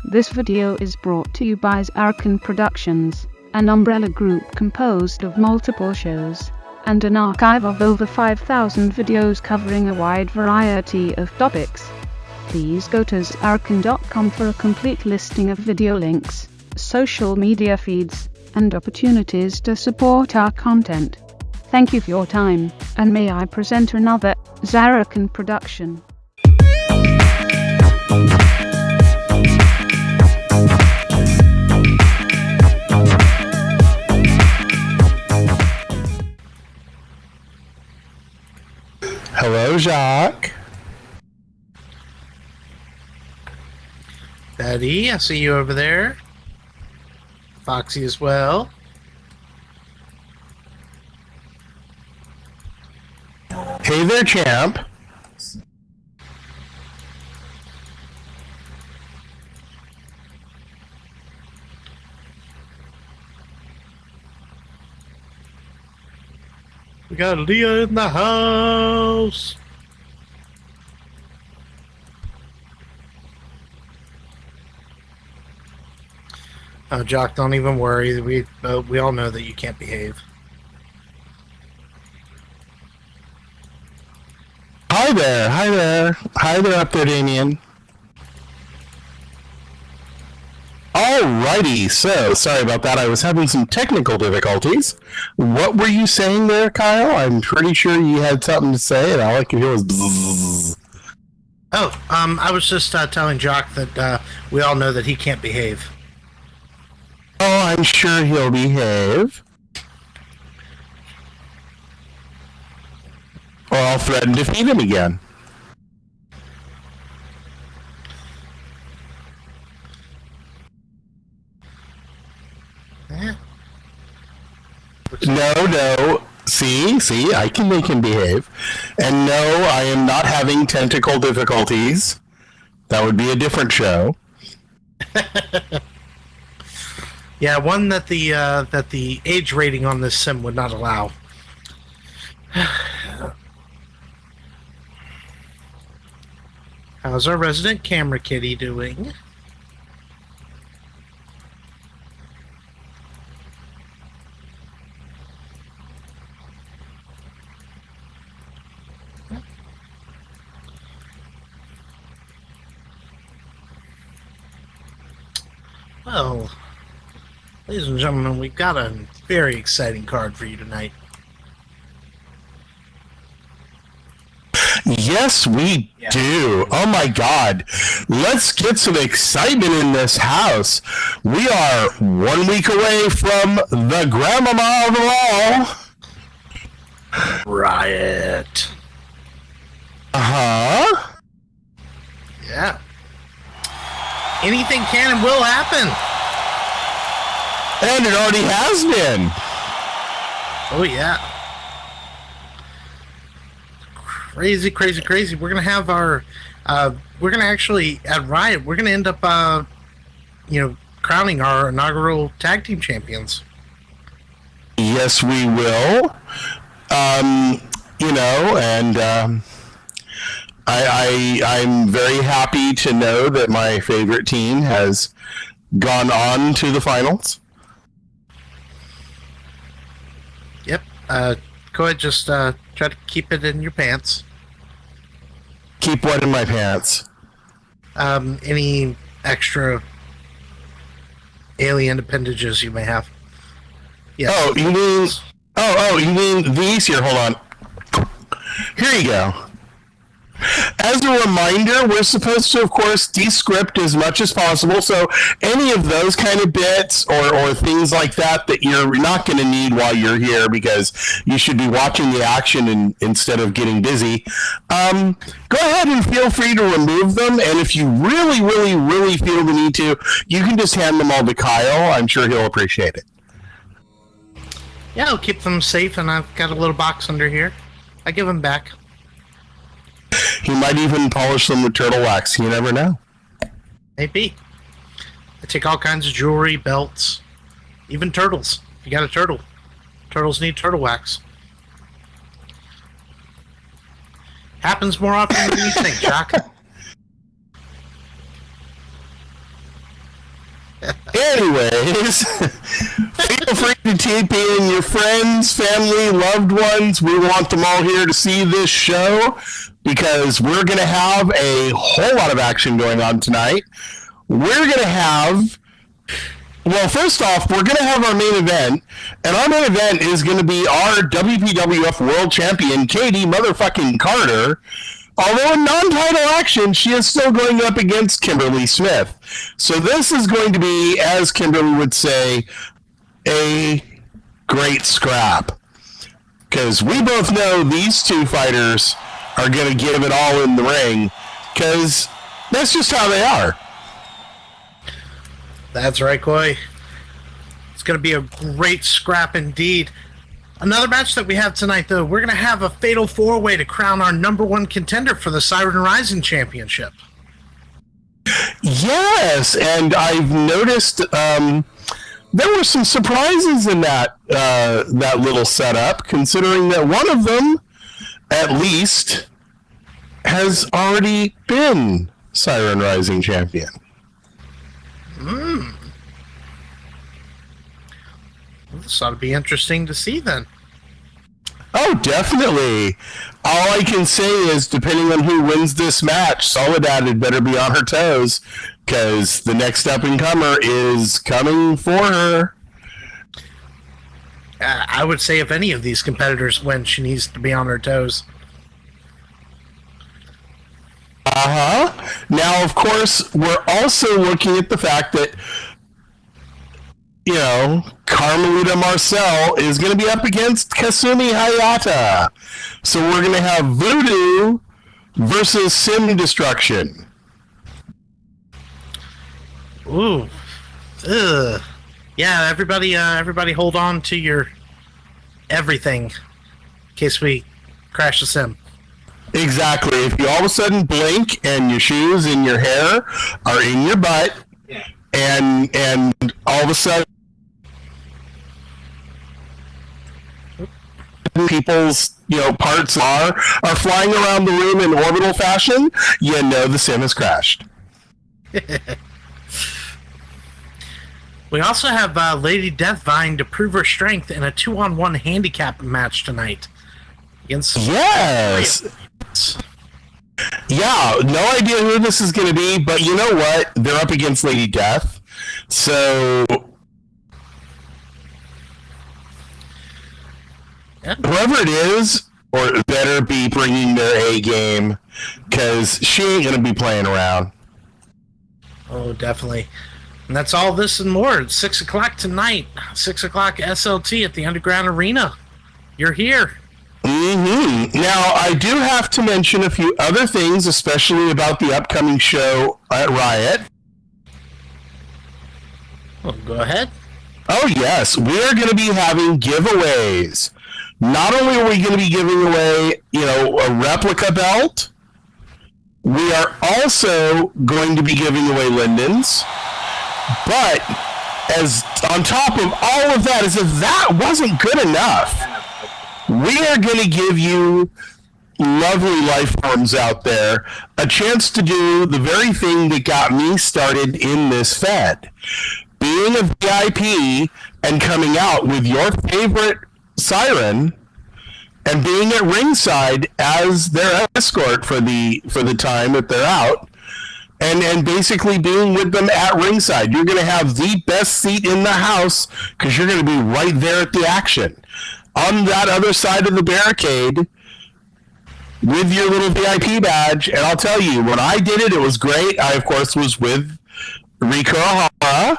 This video is brought to you by Zarrakan Productions, an umbrella group composed of multiple shows and an archive of over 5,000 videos covering a wide variety of topics. Please go to zarrakan.com for a complete listing of video links, social media feeds, and opportunities to support our content. Thank you for your time, and may I present another Zarrakan production. Hello, Jacques. Betty, I see you over there. Foxy as well. Hey there, champ. We got Leah in the house. Oh, Jock, don't even worry. We all know that you can't behave. Hi there, hi there. Hi there up there, Damien. Alrighty, so sorry about that. I was having some technical difficulties. What were you saying there, Kyle? I'm pretty sure you had something to say, and all I could hear was bzzz. Oh, I was just telling Jock that we all know that he can't behave. Oh, I'm sure he'll behave. Or I'll threaten to feed him again. Yeah. No. See, I can make him behave. And no, I am not having tentacle difficulties. That would be a different show. Yeah, one that the age rating on this sim would not allow. How's our resident camera kitty doing? Well, ladies and gentlemen, we've got a very exciting card for you tonight. Yes, we do. Oh my God. Let's get some excitement in this house. We are 1 week away from the grandmama of them all. Riot. Uh-huh. Yeah. Anything can and will happen. And it already has been. Oh, yeah. Crazy. We're going to have our... we're going to actually, at Riot, we're going to end up, crowning our inaugural tag team champions. Yes, we will. I'm very happy to know that my favorite team has gone on to the finals. Yep. Go ahead, just try to keep it in your pants. Keep what in my pants? Any extra alien appendages you may have. Yes. Oh, you mean these here? Hold on. Here you go. As a reminder, we're supposed to, of course, descript as much as possible, so any of those kind of bits or things like that you're not going to need while you're here because you should be watching the action instead of getting busy, go ahead and feel free to remove them, and if you really, really, really feel the need to, you can just hand them all to Kyle. I'm sure he'll appreciate it. Yeah, I'll keep them safe, and I've got a little box under here. I give them back. He might even polish them with turtle wax. You never know. Maybe. I take all kinds of jewelry, belts, even turtles. If you got a turtle. Turtles need turtle wax. Happens more often than you think, Jock. Anyways, feel free to TP in your friends, family, loved ones. We want them all here to see this show because we're going to have a whole lot of action going on tonight. We're going to have, well, first off, we're going to have our main event, and our main event is going to be our WPWF World Champion, Katie motherfucking Carter. Although in non-title action, she is still going up against Kimberly Smith. So this is going to be, as Kimberly would say, a great scrap. Because we both know these two fighters are going to give it all in the ring, because that's just how they are. That's right, Coy. It's going to be a great scrap indeed. Another match that we have tonight, though, we're going to have a fatal four-way to crown our number one contender for the Siren Rising Championship. Yes, and I've noticed there were some surprises in that little setup, considering that one of them, at least, has already been Siren Rising champion. This ought to be interesting to see, then. Oh, definitely. All I can say is, depending on who wins this match, Soledad had better be on her toes, because the next up-and-comer is coming for her. I would say if any of these competitors win, she needs to be on her toes. Now, of course, we're also looking at the fact that, you know, Carmelita Marcel is going to be up against Kasumi Hayata. So we're going to have Voodoo versus Sim Destruction. Ooh. Ugh. Yeah, everybody hold on to your everything in case we crash the sim. Exactly. If you all of a sudden blink and your shoes and your hair are in your butt, and all of a sudden people's parts are flying around the room in orbital fashion, you know the sim has crashed. We also have Lady Death vying to prove her strength in a 2-on-1 handicap match tonight. Against yes. Yeah, no idea who this is going to be, but you know what? They're up against Lady Death. So whoever it is, or better be bringing their A game, because she ain't going to be playing around. Oh, definitely. And that's all this and more. It's 6 o'clock tonight. 6 o'clock SLT at the Underground Arena. You're here. Now, I do have to mention a few other things, especially about the upcoming show at Riot. Well, go ahead. Oh, yes. We are going to be having giveaways. Not only are we going to be giving away, a replica belt, we are also going to be giving away Lindens. But as on top of all of that, as if that wasn't good enough, we are going to give you lovely life forms out there a chance to do the very thing that got me started in this Fed. Being a VIP and coming out with your favorite Siren and being at ringside as their escort for the time that they're out. And basically being with them at ringside. You're going to have the best seat in the house because you're going to be right there at the action. On that other side of the barricade with your little VIP badge. And I'll tell you, when I did it, it was great. I, of course, was with Riko Ohara.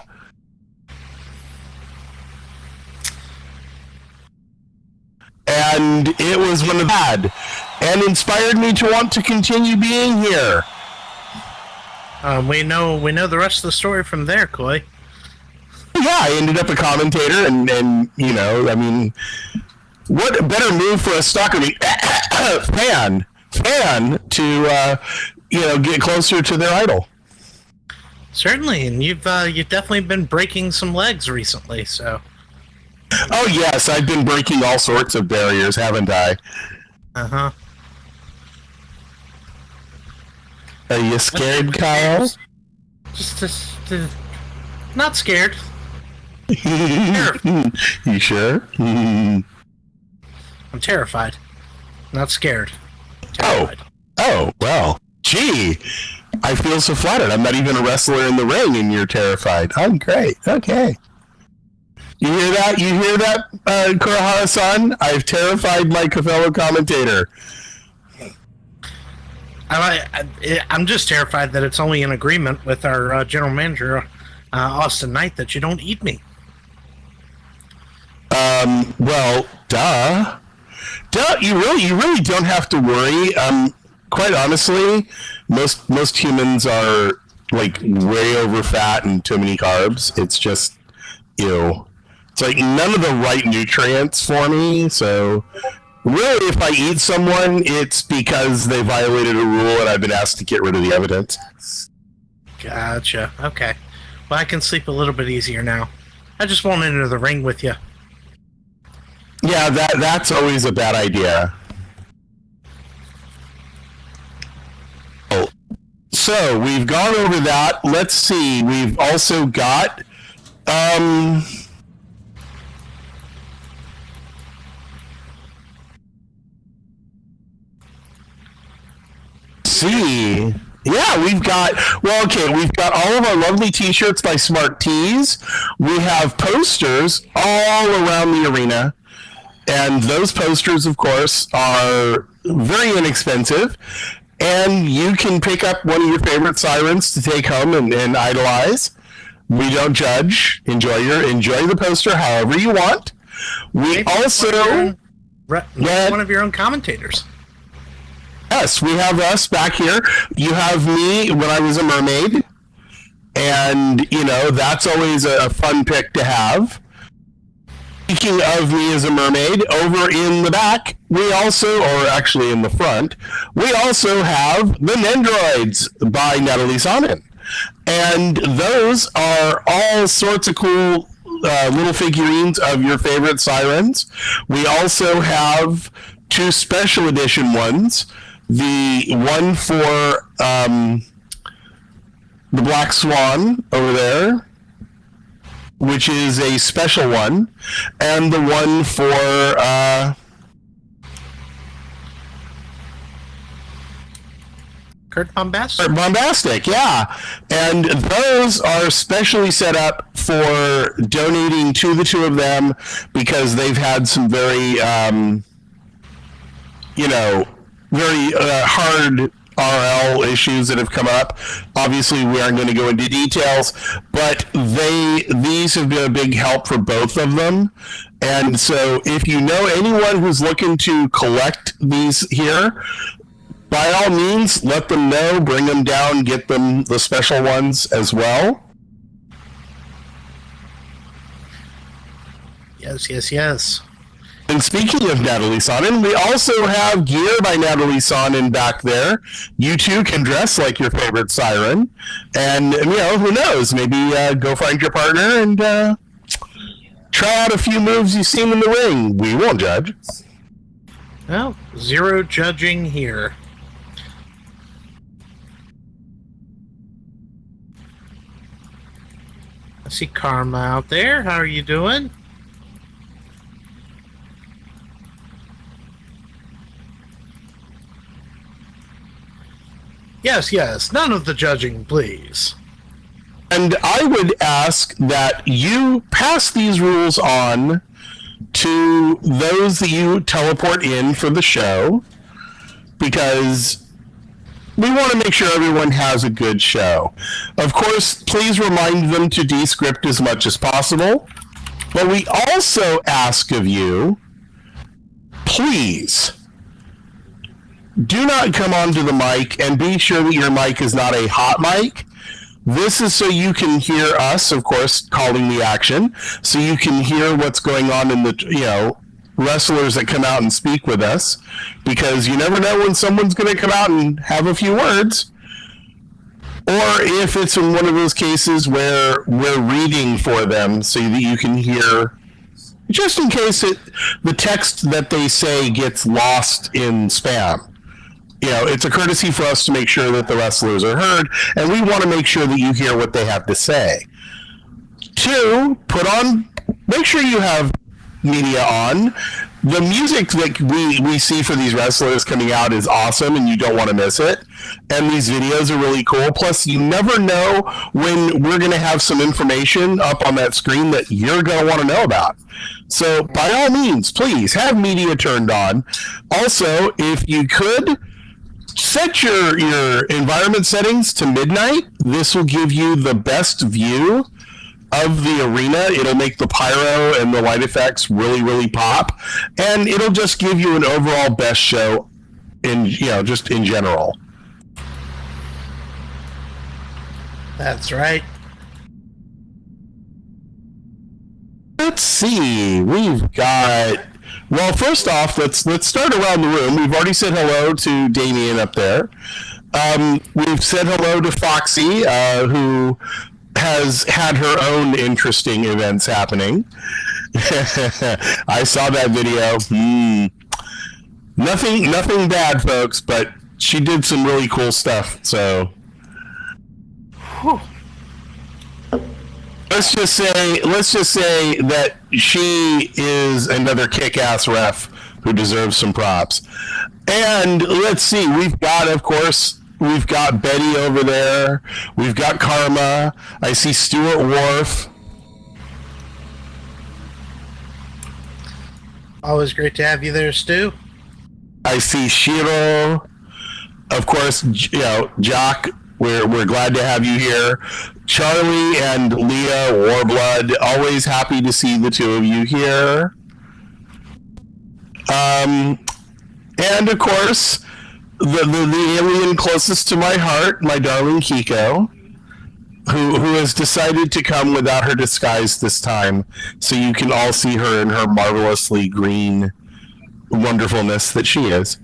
And it was one of bad and inspired me to want to continue being here. We know the rest of the story from there, Coy. Yeah, I ended up a commentator, and I mean, what better move for a stalker fan to get closer to their idol. Certainly, and you've definitely been breaking some legs recently, so. Oh yes, I've been breaking all sorts of barriers, haven't I? Uh-huh. Are you scared, Kyle? Just Not scared. You sure? I'm terrified. Not scared. Terrified. Oh, well. Gee, I feel so flattered. I'm not even a wrestler in the ring, and you're terrified. I'm great. Okay. You hear that? You hear that, Kurahara-san? I've terrified my fellow commentator. I'm just terrified that it's only in agreement with our general manager, Austin Knight, that you don't eat me. Well, duh. You really don't have to worry. Quite honestly, most humans are like way over fat and too many carbs. It's just, it's like none of the right nutrients for me. So really, if I eat someone, it's because they violated a rule and I've been asked to get rid of the evidence. Gotcha. Okay. Well, I can sleep a little bit easier now. I just won't enter the ring with you. Yeah, that's always a bad idea. Oh, so we've gone over that. Let's see. We've also got we've got all of our lovely t-shirts by Smart Tees. We have posters all around the arena, and those posters, of course, are very inexpensive, and you can pick up one of your favorite sirens to take home and idolize. We don't judge. Enjoy the poster however you want. We also one of your own commentators. Yes, we have us back here. You have me when I was a mermaid, and that's always a fun pick to have. Speaking of me as a mermaid, over in the back, we also, or actually in the front, we also have the Nendroids by Natalie Sonnen. And those are all sorts of cool little figurines of your favorite sirens. We also have 2 special edition ones. The one for the Black Swan over there, which is a special one, and the one for Kurt Bombastic. Kurt Bombastic, yeah. And those are specially set up for donating to the 2 of them because they've had some very, very hard RL issues that have come up. Obviously, we aren't going to go into details, but these have been a big help for both of them. And so if you know anyone who's looking to collect these here, by all means, let them know, bring them down, get them the special ones as well. Yes. And speaking of Natalie Sonnen, we also have gear by Natalie Sonnen back there. You too can dress like your favorite siren. And, who knows? Maybe go find your partner and try out a few moves you've seen in the ring. We won't judge. Well, zero judging here. I see Karma out there. How are you doing? Yes. None of the judging, please. And I would ask that you pass these rules on to those that you teleport in for the show, because we want to make sure everyone has a good show. Of course, please remind them to descript as much as possible, but we also ask of you, please, do not come onto the mic, and be sure that your mic is not a hot mic. This is so you can hear us, of course, calling the action, so you can hear what's going on in the, wrestlers that come out and speak with us, because you never know when someone's going to come out and have a few words, or if it's in one of those cases where we're reading for them so that you can hear, just in case the text that they say gets lost in spam. It's a courtesy for us to make sure that the wrestlers are heard, and we want to make sure that you hear what they have to say. 2, make sure you have media on. The music that we see for these wrestlers coming out is awesome, and you don't want to miss it. And these videos are really cool. Plus, you never know when we're going to have some information up on that screen that you're going to want to know about. So, by all means, please have media turned on. Also, if you could, set your environment settings to midnight. This will give you the best view of the arena. It'll make the pyro and the light effects really, really pop, and it'll just give you an overall best show just in general. That's right. Let's see. We've got. Well, first off, let's start around the room. We've already said hello to Damien up there. We've said hello to Foxy, who has had her own interesting events happening. I saw that video. Nothing bad, folks, but she did some really cool stuff. So let's just say that she is another kick-ass ref who deserves some props. And let's see, we've got Betty over there. We've got Karma. I see Stuart Wharf. Always great to have you there, Stu. I see Shiro. Of course, Jock. We're glad to have you here. Charlie and Leah Warblood. Always happy to see the two of you here. And of course, the alien closest to my heart, my darling Kiko, who has decided to come without her disguise this time, so you can all see her in her marvelously green wonderfulness that she is.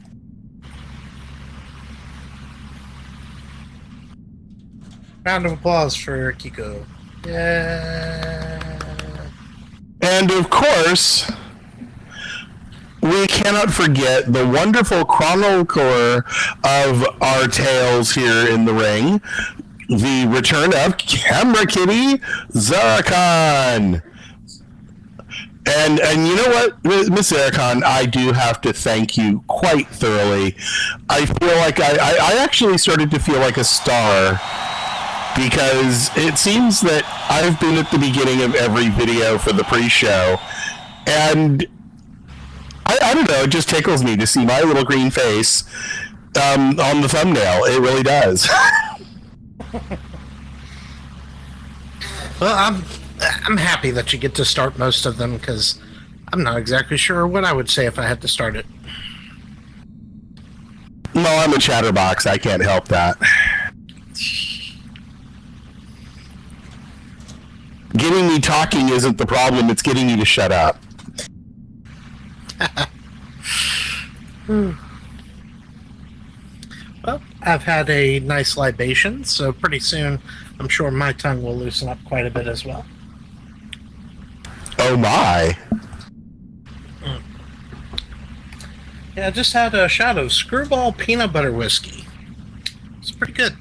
Round of applause for Kiko. Yeah. And of course, we cannot forget the wonderful chronicler of our tales here in the ring, the return of Camera Kitty Zarrakan. And you know what, Miss Zarrakan, I do have to thank you quite thoroughly. I feel like I actually started to feel like a star, because it seems that I've been at the beginning of every video for the pre-show, and I don't know, it just tickles me to see my little green face on the thumbnail. It really does. Well, I'm happy that you get to start most of them, because I'm not exactly sure what I would say if I had to start it. No, I'm a chatterbox. I can't help that. Getting me talking isn't the problem. It's getting you to shut up. Well, I've had a nice libation, so pretty soon I'm sure my tongue will loosen up quite a bit as well. Oh my. Yeah, I just had a shot of Screwball peanut butter whiskey. It's pretty good.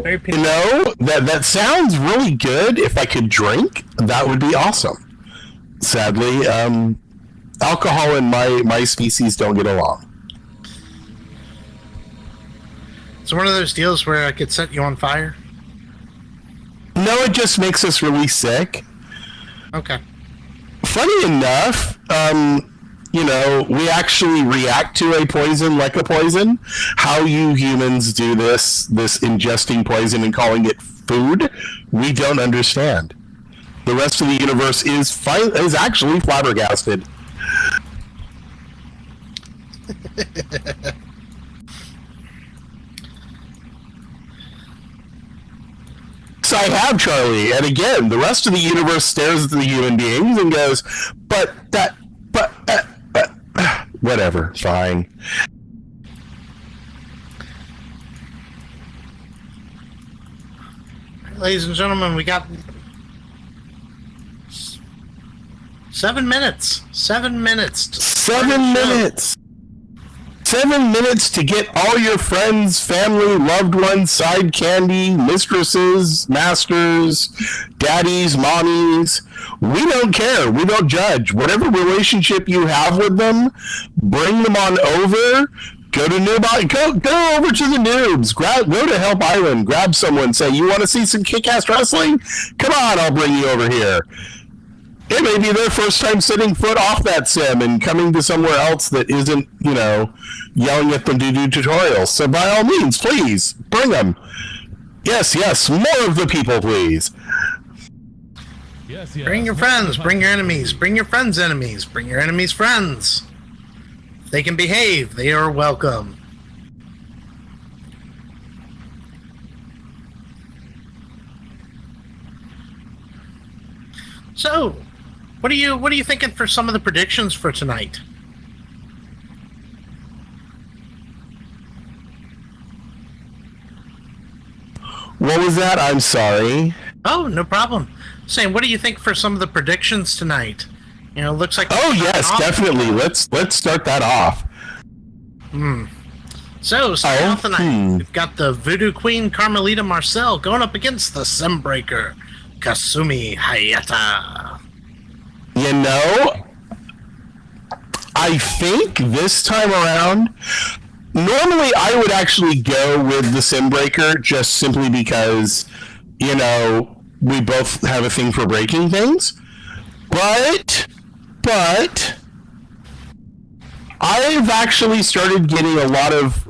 Very peanut. You know, that sounds really good. If I could drink, that would be awesome. Sadly, alcohol and my species don't get along. It's one of those deals where I could set you on fire. No, it just makes us really sick. Okay. Funny enough, we actually react to a poison like a poison. How you humans do this ingesting poison and calling it food, we don't understand. The rest of the universe is actually flabbergasted. So I have Charlie, and again, the rest of the universe stares at the human beings and goes, whatever, fine. Ladies and gentlemen, we got 7 minutes. 7 minutes. 7 minutes. 7 minutes to get all your friends, family, loved ones, side candy, mistresses, masters, daddies, mommies. We don't care. We don't judge. Whatever relationship you have with them, bring them on over. Go to go over to the noobs. Go to Help Island. Grab someone. Say, you want to see some kick-ass wrestling? Come on, I'll bring you over here. It may be their first time setting foot off that sim and coming to somewhere else that isn't, yelling at them to do tutorials. So by all means, please, bring them. Yes, more of the people, please. Yes. Bring your friends, bring your enemies, bring your friends' enemies, bring your enemies' friends. If they can behave, they are welcome. So, what are you thinking for some of the predictions for tonight? What was that? I'm sorry. Oh, no problem. Saying, what do you think for some of the predictions tonight? Looks like. Oh yes, definitely. Let's start that off. So starting off tonight, we've got the Voodoo Queen Carmelita Marcel going up against the Simbreaker Kasumi Hayata. I think this time around, normally I would actually go with the Simbreaker just simply because, we both have a thing for breaking things. But I've actually started getting a lot of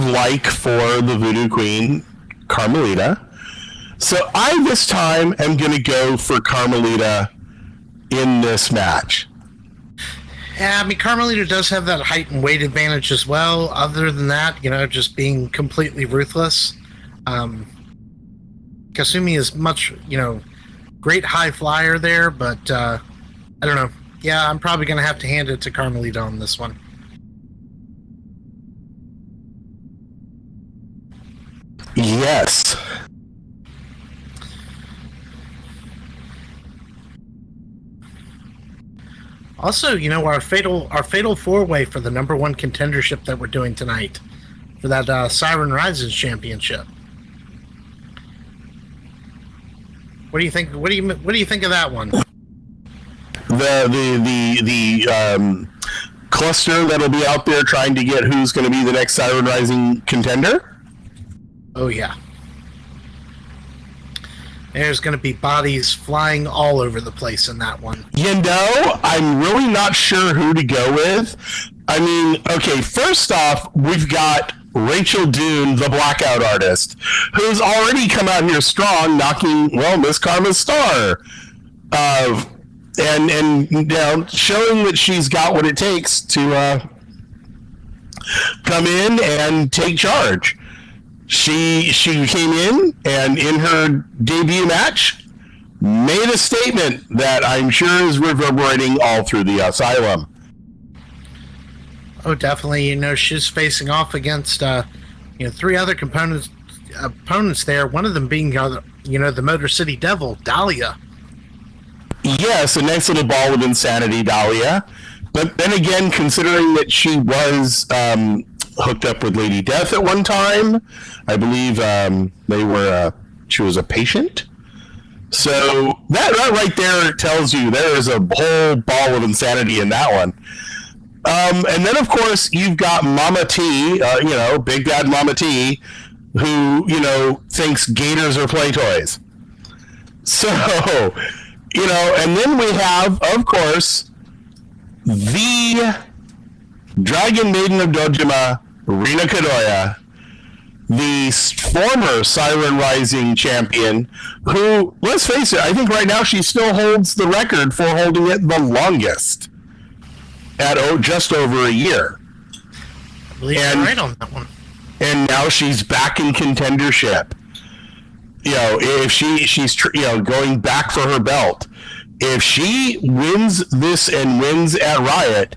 like for the Voodoo Queen Carmelita. So I this time am going to go for Carmelita in this match. Yeah, Carmelita does have that height and weight advantage as well. Other than that, just being completely ruthless. Kasumi is much, great high flyer there, but I don't know. Yeah, I'm probably going to have to hand it to Carmelita on this one. Yes. Also, our fatal four-way for the number one contendership that we're doing tonight for that Siren Rises championship. What do you think? What do you think of that one? The cluster that'll be out there trying to get who's going to be the next Siren Rising contender? Oh yeah. There's going to be bodies flying all over the place in that one. I'm really not sure who to go with. Okay, first off, we've got Rachel Dune, the Blackout artist, who's already come out here strong, knocking, Miss Karma's star. And showing that she's got what it takes to come in and take charge. She came in and in her debut match made a statement that I'm sure is reverberating all through the asylum. Oh, definitely. She's facing off against three other opponents there. One of them being the Motor City Devil, Dahlia. Yes, a nice little ball of insanity, Dahlia. But then again, considering that she was hooked up with Lady Death at one time, I believe she was a patient. So that right there tells you there is a whole ball of insanity in that one. And then, of course, you've got Mama T, Big Bad Mama T, who, thinks gators are play toys. So, and then we have, of course, the Dragon Maiden of Dojima, Rina Kadoya, the former Siren Rising champion, who, let's face it, I think right now she still holds the record for holding it the longest at just over a year. I believe you're right on that one. And now she's back in contendership. If she's going back for her belt, if she wins this and wins at Riot,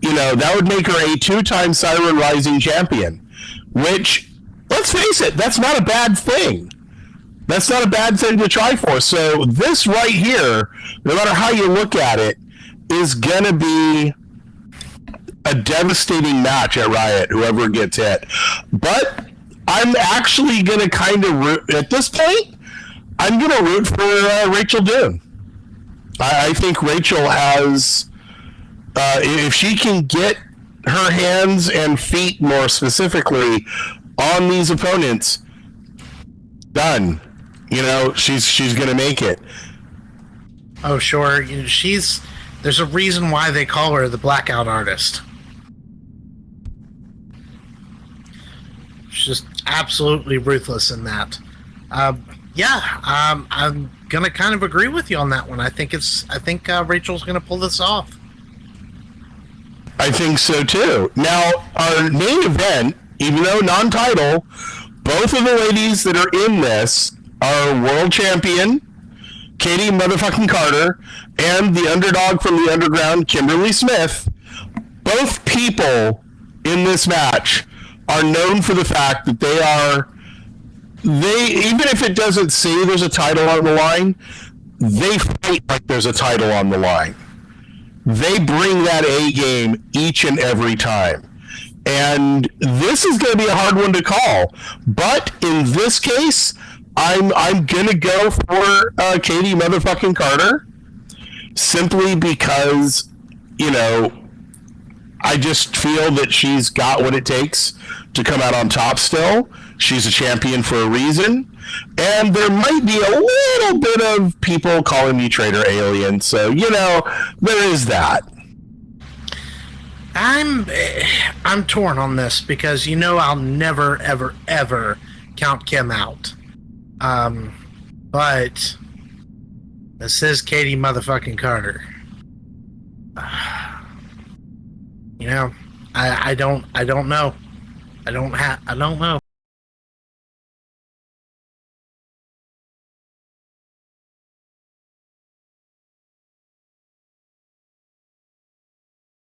that would make her a 2-time Siren Rising champion, which, let's face it, that's not a bad thing. That's not a bad thing to try for. So this right here, no matter how you look at it, is going to be a devastating match at Riot, whoever gets hit. But I'm actually going to kind of root, at this point, I'm going to root for Rachel Dune. I think Rachel has, if she can get her hands and feet more specifically on these opponents, done. You know, she's going to make it. Oh, sure. You know, there's a reason why they call her the Blackout Artist. She's just absolutely ruthless in that. I'm gonna kind of agree with you on that one. I think Rachel's gonna pull this off. I think so too. Now, our main event, even though non-title, both of the ladies that are in this are world champion Katie motherfucking Carter and the underdog from the underground, Kimberly Smith. Both people in this match are known for the fact that even if it doesn't say there's a title on the line, they fight like there's a title on the line. They bring that A game each and every time. And this is going to be a hard one to call. But in this case, I'm going to go for Katie motherfucking Carter, simply because, you know, I just feel that she's got what it takes to come out on top still. She's a champion for a reason. And there might be a little bit of people calling me traitor alien. So, you know, there is that. I'm torn on this because, you know, I'll never, ever, ever count Kim out. But this is Katie motherfucking Carter. You know, I don't know. I don't know.